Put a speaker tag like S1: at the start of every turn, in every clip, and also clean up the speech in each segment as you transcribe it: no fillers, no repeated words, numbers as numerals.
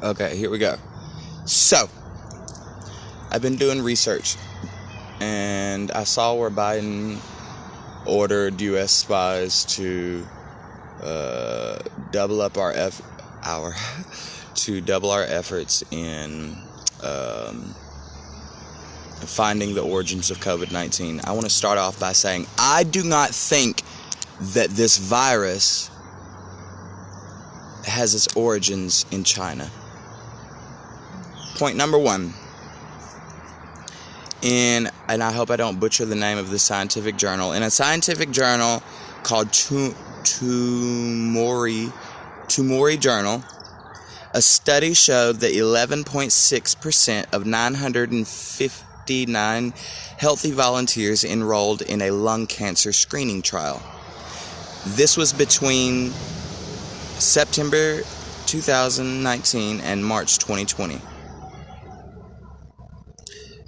S1: Okay, here we go. So, I've been doing research, and I saw where Biden ordered U.S. spies to double our efforts in finding the origins of COVID-19. I want to start off by saying I do not think that this virus has its origins in China. Point number one. And I hope I don't butcher the name of the scientific journal. In a scientific journal called Tumori Journal, a study showed that 11.6% of 959 healthy volunteers enrolled in a lung cancer screening trial. This was between September 2019 and March 2020.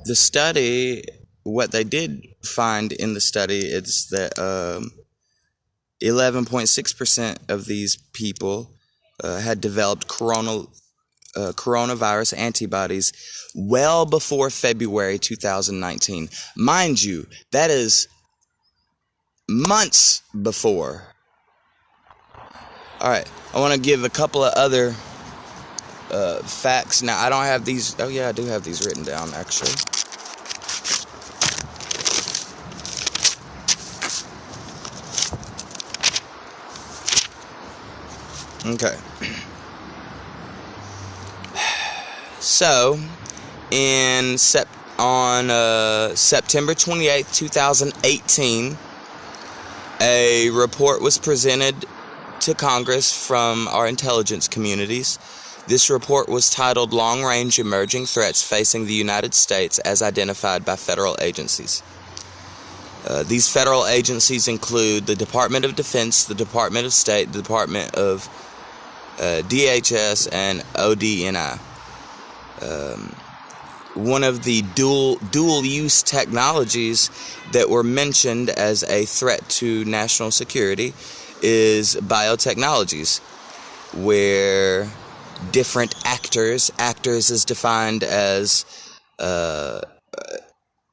S1: The study, what they did find in the study is that 11.6% of these people had developed coronavirus antibodies well before February 2019. Mind you, that is months before. All right, I want to give a couple of other facts. Now, I don't have these. Oh, yeah, I do have these written down, actually. Okay. So, on September 28th, 2018, a report was presented to Congress from our intelligence communities. This report was titled Long Range Emerging Threats Facing the United States as Identified by Federal Agencies. These federal agencies include the Department of Defense, the Department of State, the Department of DHS, and ODNI. One of the dual-use technologies that were mentioned as a threat to national security is biotechnologies, where different actors is defined as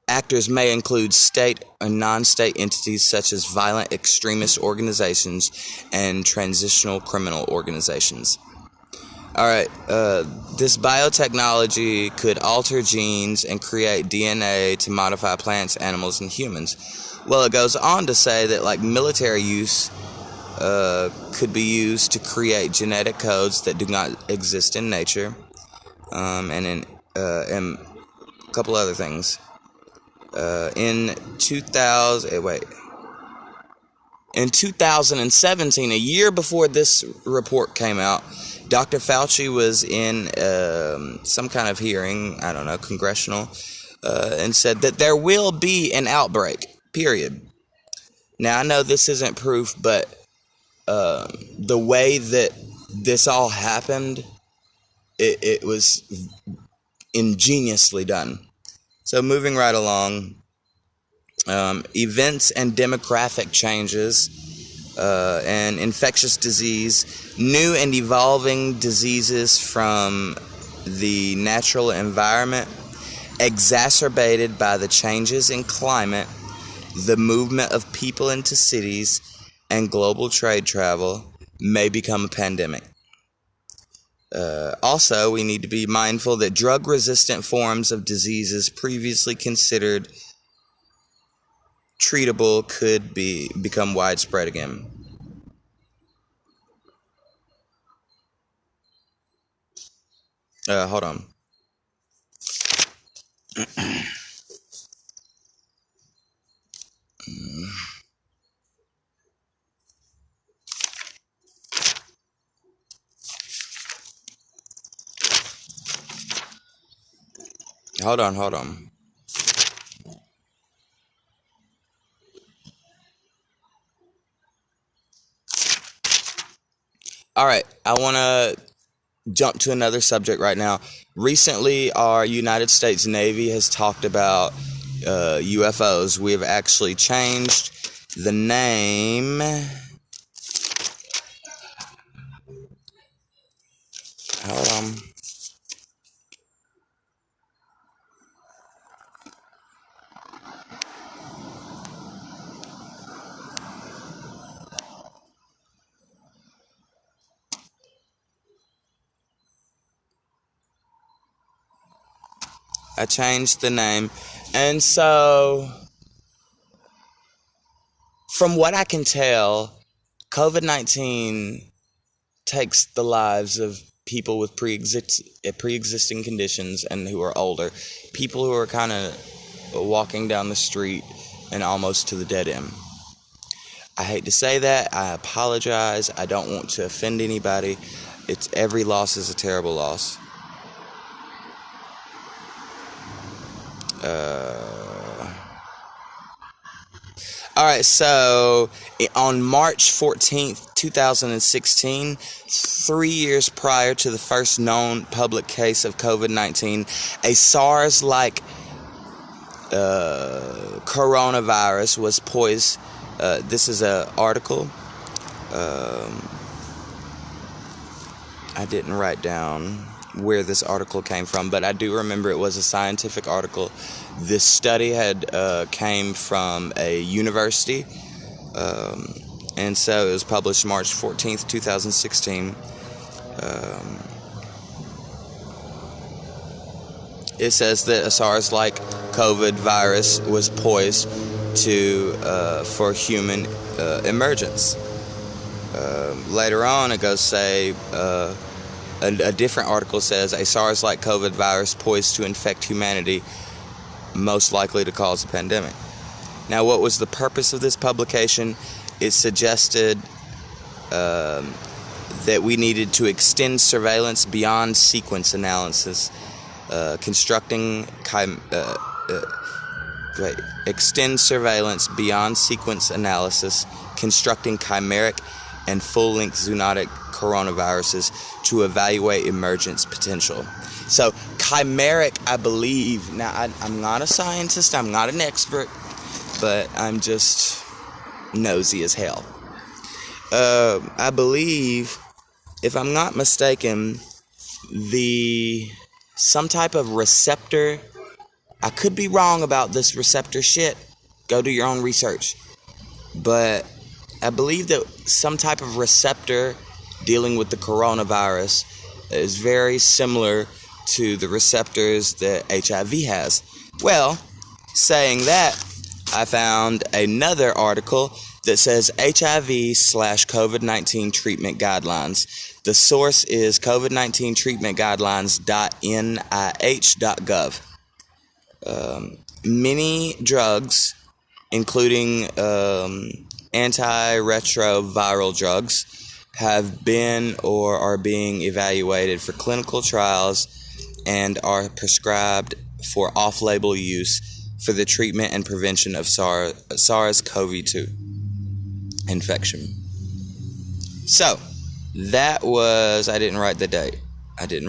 S1: actors may include state and non-state entities such as violent extremist organizations and transitional criminal organizations. All right, this biotechnology could alter genes and create DNA to modify plants, animals, and humans. Well, it goes on to say that like military use could be used to create genetic codes that do not exist in nature, and a couple other things. In 2017, a year before this report came out, Dr. Fauci was in some kind of hearing, I don't know, congressional, and said that there will be an outbreak, period. Now, I know this isn't proof, but the way that this all happened, it was ingeniously done. So moving right along, events and demographic changes and infectious disease, new and evolving diseases from the natural environment, exacerbated by the changes in climate, the movement of people into cities, and global trade travel may become a pandemic. Also, we need to be mindful that drug-resistant forms of diseases previously considered treatable could become widespread again. Hold on. Hold on. All right, I want to jump to another subject right now. Recently, our United States Navy has talked about UFOs. We have actually changed the name. Hold on. I changed the name. And so, from what I can tell, COVID-19 takes the lives of people with pre-existing conditions and who are older. People who are kind of walking down the street and almost to the dead end. I hate to say that. I apologize. I don't want to offend anybody. Every loss is a terrible loss. Alright, so on March 14th, 2016, 3 years prior to the first known public case of COVID-19, a SARS-like coronavirus was poised. This is an article. I didn't write down where this article came from, but I do remember it was a scientific article. This study had came from a university, and so it was published March 14th, 2016. It says that a SARS-like COVID virus was poised for human emergence. Later on, it goes say a different article says a SARS-like COVID virus poised to infect humanity, most likely to cause a pandemic. Now, what was the purpose of this publication? It suggested that we needed to extend surveillance beyond sequence analysis, extend surveillance beyond sequence analysis, constructing chimeric and full-length zoonotic coronaviruses to evaluate emergence potential. So, chimeric, I believe, now I'm not a scientist, I'm not an expert, but I'm just nosy as hell. I believe, if I'm not mistaken, some type of receptor, I could be wrong about this receptor shit, go do your own research, but I believe that some type of receptor dealing with the coronavirus is very similar to the receptors that HIV has. Well, saying that, I found another article that says HIV/COVID-19 treatment guidelines. The source is COVID-19 treatment guidelines.nih.gov. Many drugs, including antiretroviral drugs, have been or are being evaluated for clinical trials and are prescribed for off-label use for the treatment and prevention of SARS-CoV-2 infection. So, that was, I didn't write the date. After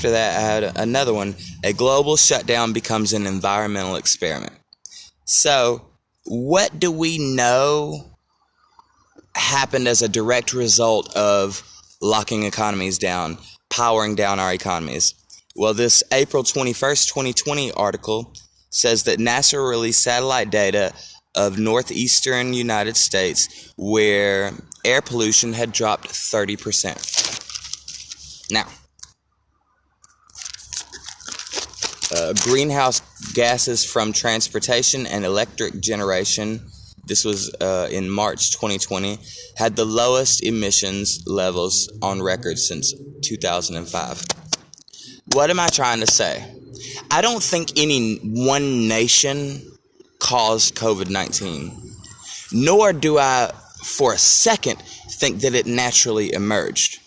S1: that, I had another one. A global shutdown becomes an environmental experiment. So, what do we know happened as a direct result of locking economies down, powering down our economies? Well, this April 21st, 2020 article says that NASA released satellite data of northeastern United States where air pollution had dropped 30%. Now, greenhouse gases from transportation and electric generation, this was in March 2020, had the lowest emissions levels on record since 2005. What am I trying to say? I don't think any one nation caused COVID-19, nor do I for a second think that it naturally emerged.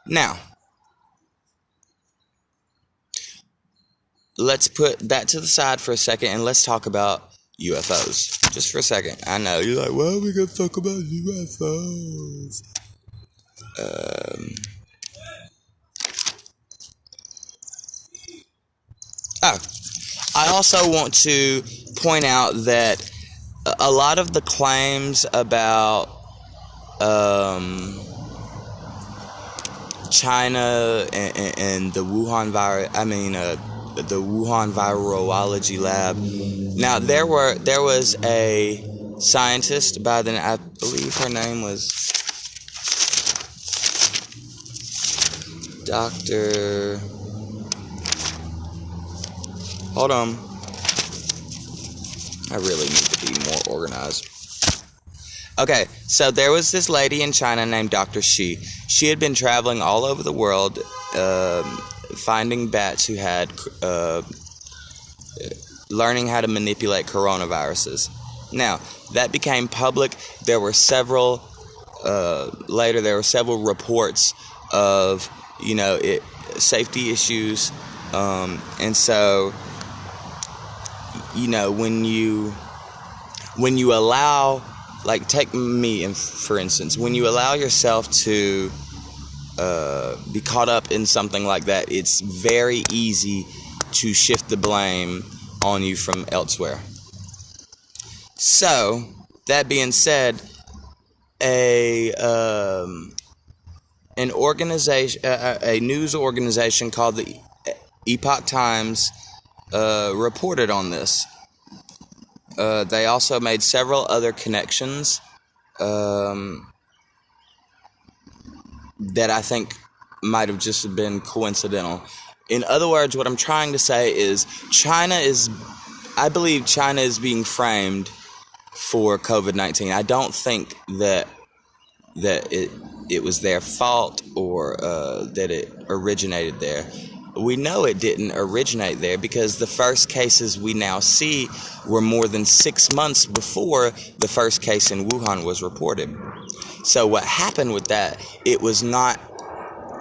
S1: Now, let's put that to the side for a second and let's talk about UFOs. Just for a second. I know, you're like, well, we gonna talk about UFOs. I also want to point out that a lot of the claims about China and the Wuhan virus, the Wuhan virology lab. Now there was a scientist by the name, I believe her name was Dr. Hold on. I really need to be more organized. Okay, so there was this lady in China named Dr. Shi. She had been traveling all over the world, finding bats who had, learning how to manipulate coronaviruses. Now, that became public. There were several, later there were several reports of, safety issues, and so, when you allow, like, take me for instance, when you allow yourself to be caught up in something like that, it's very easy to shift the blame on you from elsewhere. So, that being said, an organization, a news organization called the Epoch Times, reported on this. They also made several other connections that I think might have just been coincidental. In other words, what I'm trying to say is I believe China is being framed for COVID-19. I don't think that it was their fault or that it originated there. We know it didn't originate there because the first cases we now see were more than 6 months before the first case in Wuhan was reported. So what happened with that, it was not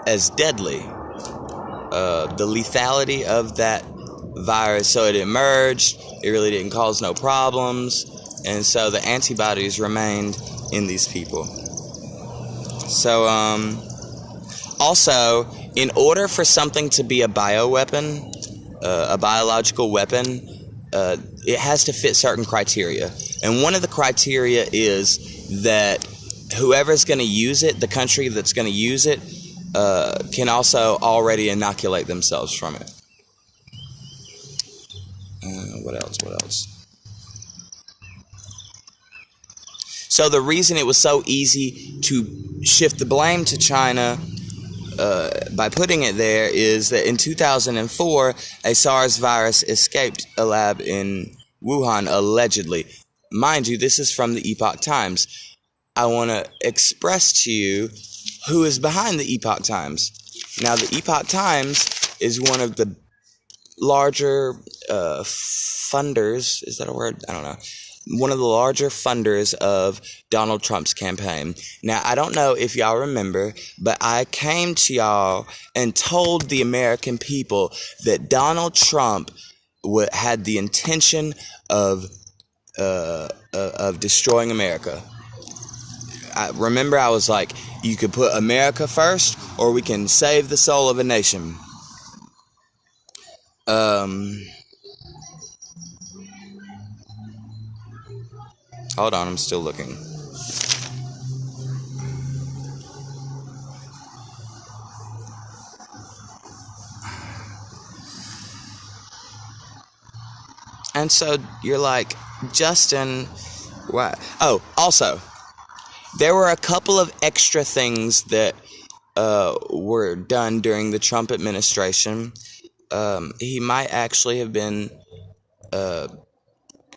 S1: as deadly. The lethality of that virus, so it emerged, it really didn't cause no problems, and so the antibodies remained in these people. So, also, in order for something to be a bioweapon, a biological weapon, it has to fit certain criteria. And one of the criteria is that whoever's going to use it, the country that's going to use it, can also already inoculate themselves from it. What else? So the reason it was so easy to shift the blame to China by putting it there is that in 2004, a SARS virus escaped a lab in Wuhan, allegedly. Mind you, this is from the Epoch Times. I want to express to you who is behind the Epoch Times. Now, the Epoch Times is one of the larger funders, is that a word? I don't know. One of the larger funders of Donald Trump's campaign. Now, I don't know if y'all remember, but I came to y'all and told the American people that Donald Trump had the intention of destroying America. I was like, you could put America first, or we can save the soul of a nation. Hold on, I'm still looking. And so you're like, Justin, what? Oh, also, there were a couple of extra things that were done during the Trump administration. He might actually have been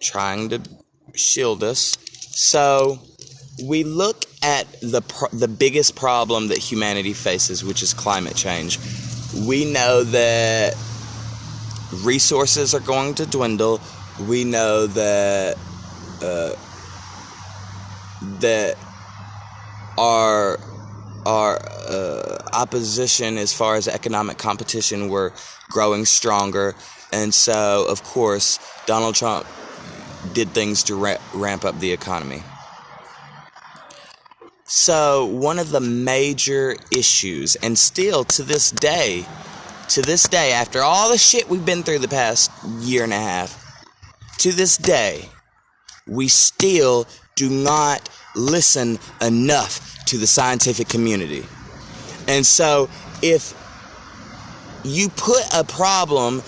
S1: trying to shield us. So we look at the biggest problem that humanity faces, which is climate change. We know that resources are going to dwindle. We know that our opposition as far as economic competition were growing stronger, and so of course Donald Trump did things to ramp up the economy. So one of the major issues, and still to this day, after all the shit we've been through the past year and a half, to this day, we still do not listen enough to the scientific community. And so if you put a problem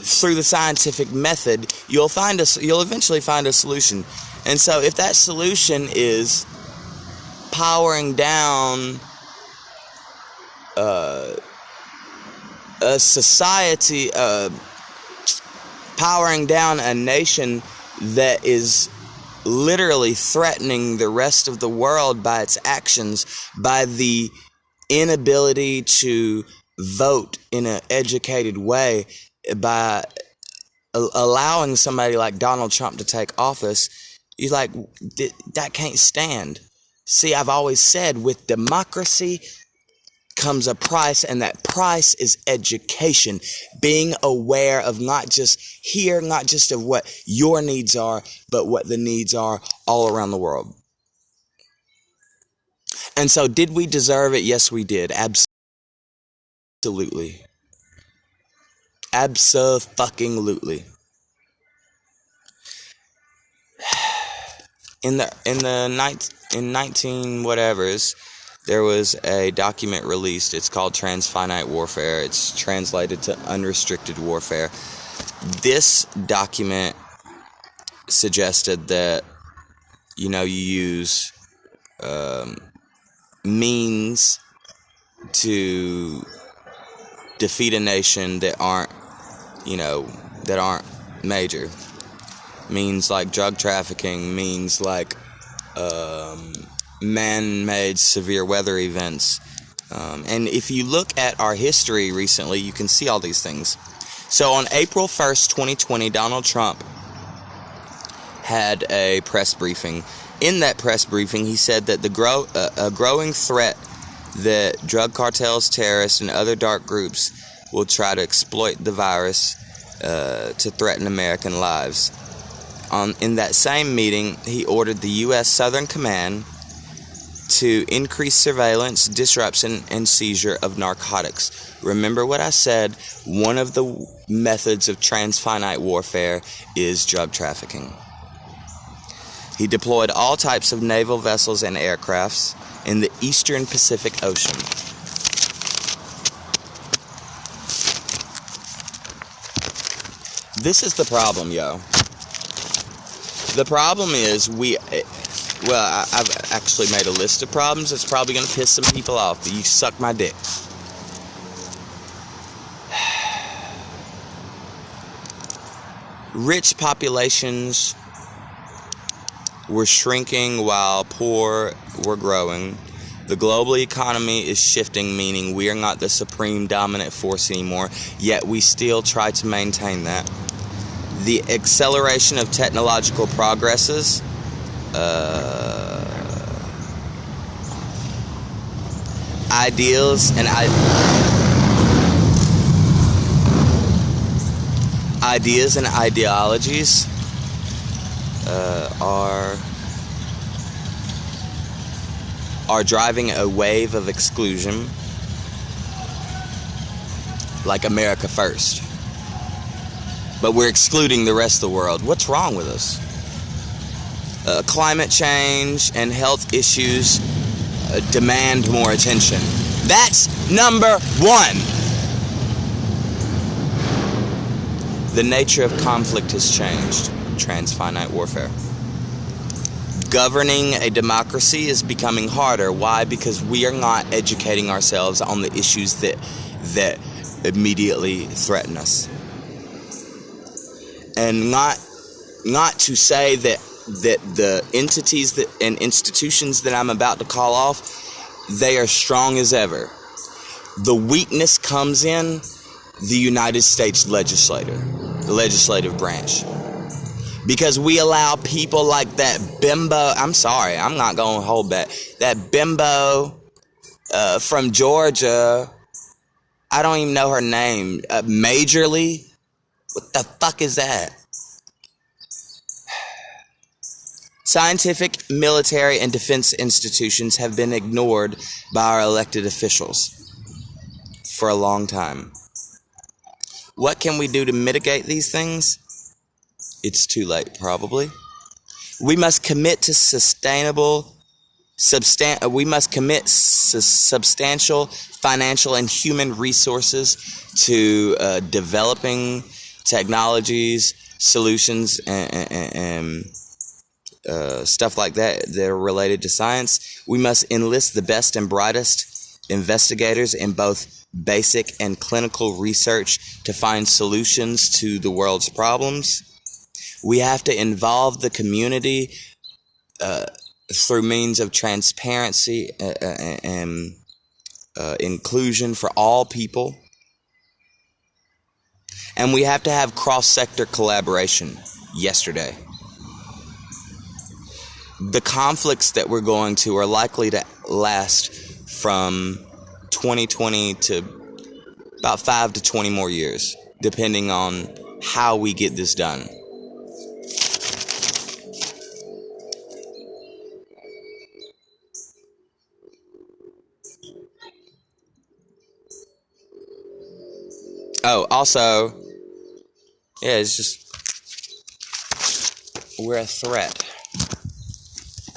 S1: through the scientific method, you'll eventually find a solution. And so if that solution is powering down a society, powering down a nation that is literally threatening the rest of the world by its actions, by the inability to vote in an educated way, by allowing somebody like Donald Trump to take office. You're like, that can't stand. See, I've always said, with democracy comes a price, and that price is education. Being aware of not just of what your needs are, but what the needs are all around the world. And so, did we deserve it? Yes, we did. Absolutely. Abso-fucking-lutely. In 19 whatevers, there was a document released. It's called Transfinite Warfare. It's translated to Unrestricted Warfare. This document suggested that, you use means to defeat a nation that aren't major. Means like drug trafficking, means like man-made severe weather events. And if you look at our history recently, you can see all these things. So on April 1st, 2020, Donald Trump had a press briefing. In that press briefing, he said that a growing threat that drug cartels, terrorists, and other dark groups will try to exploit the virus to threaten American lives. In that same meeting, he ordered the U.S. Southern Command to increase surveillance, disruption, and seizure of narcotics. Remember what I said, one of the methods of transfinite warfare is drug trafficking. He deployed all types of naval vessels and aircrafts in the eastern Pacific Ocean. This is the problem, yo. The problem is I've actually made a list of problems. It's probably going to piss some people off, but you suck my dick. Rich populations were shrinking while poor were growing. The global economy is shifting, meaning we are not the supreme dominant force anymore, yet we still try to maintain that. The acceleration of technological progresses, ideas and ideologies are driving a wave of exclusion, like America First. But we're excluding the rest of the world. What's wrong with us? Climate change and health issues demand more attention. That's number one. The nature of conflict has changed. Transfinite warfare. Governing a democracy is becoming harder. Why? Because we are not educating ourselves on the issues that immediately threaten us. And not to say that the entities and institutions that I'm about to call off, they are strong as ever. The weakness comes in the United States legislature, the legislative branch. Because we allow people like that bimbo, I'm sorry, I'm not going to hold back, that bimbo from Georgia, I don't even know her name, Majorly. What the fuck is that? Scientific, military, and defense institutions have been ignored by our elected officials for a long time. What can we do to mitigate these things? It's too late, probably. We must commit to substantial financial and human resources to developing technologies, solutions, and stuff like that are related to science. We must enlist the best and brightest investigators in both basic and clinical research to find solutions to the world's problems. We have to involve the community through means of transparency and inclusion for all people. And we have to have cross-sector collaboration yesterday. The conflicts that we're going to are likely to last from 2020 to about 5 to 20 more years, depending on how we get this done. Oh, also, yeah, it's just, we're a threat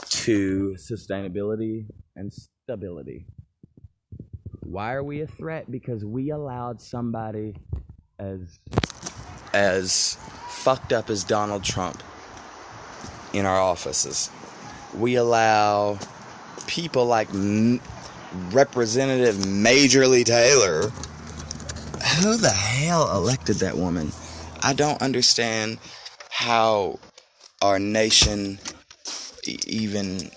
S1: to sustainability and stability. Why are we a threat? Because we allowed somebody as fucked up as Donald Trump in our offices. We allow people like Representative Majorly Taylor. Who the hell elected that woman? I don't understand how our nation, even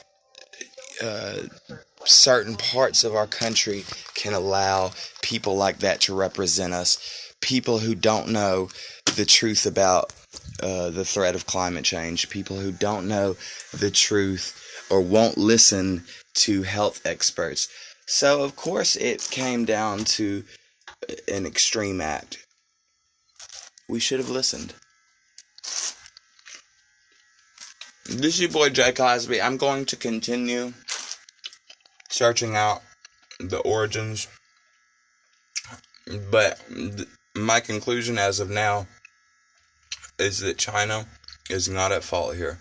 S1: certain parts of our country, can allow people like that to represent us. People who don't know the truth about the threat of climate change. People who don't know the truth or won't listen to health experts. So, of course, it came down to an extreme act. We should have listened. This is your boy Jay Cosby. I'm going to continue searching out the origins, but my conclusion as of now is that China is not at fault here.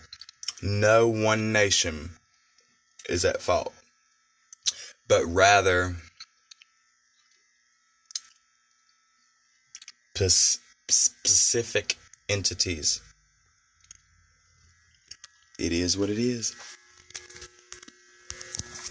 S1: No one nation is at fault, but rather specific entities. It is what it is.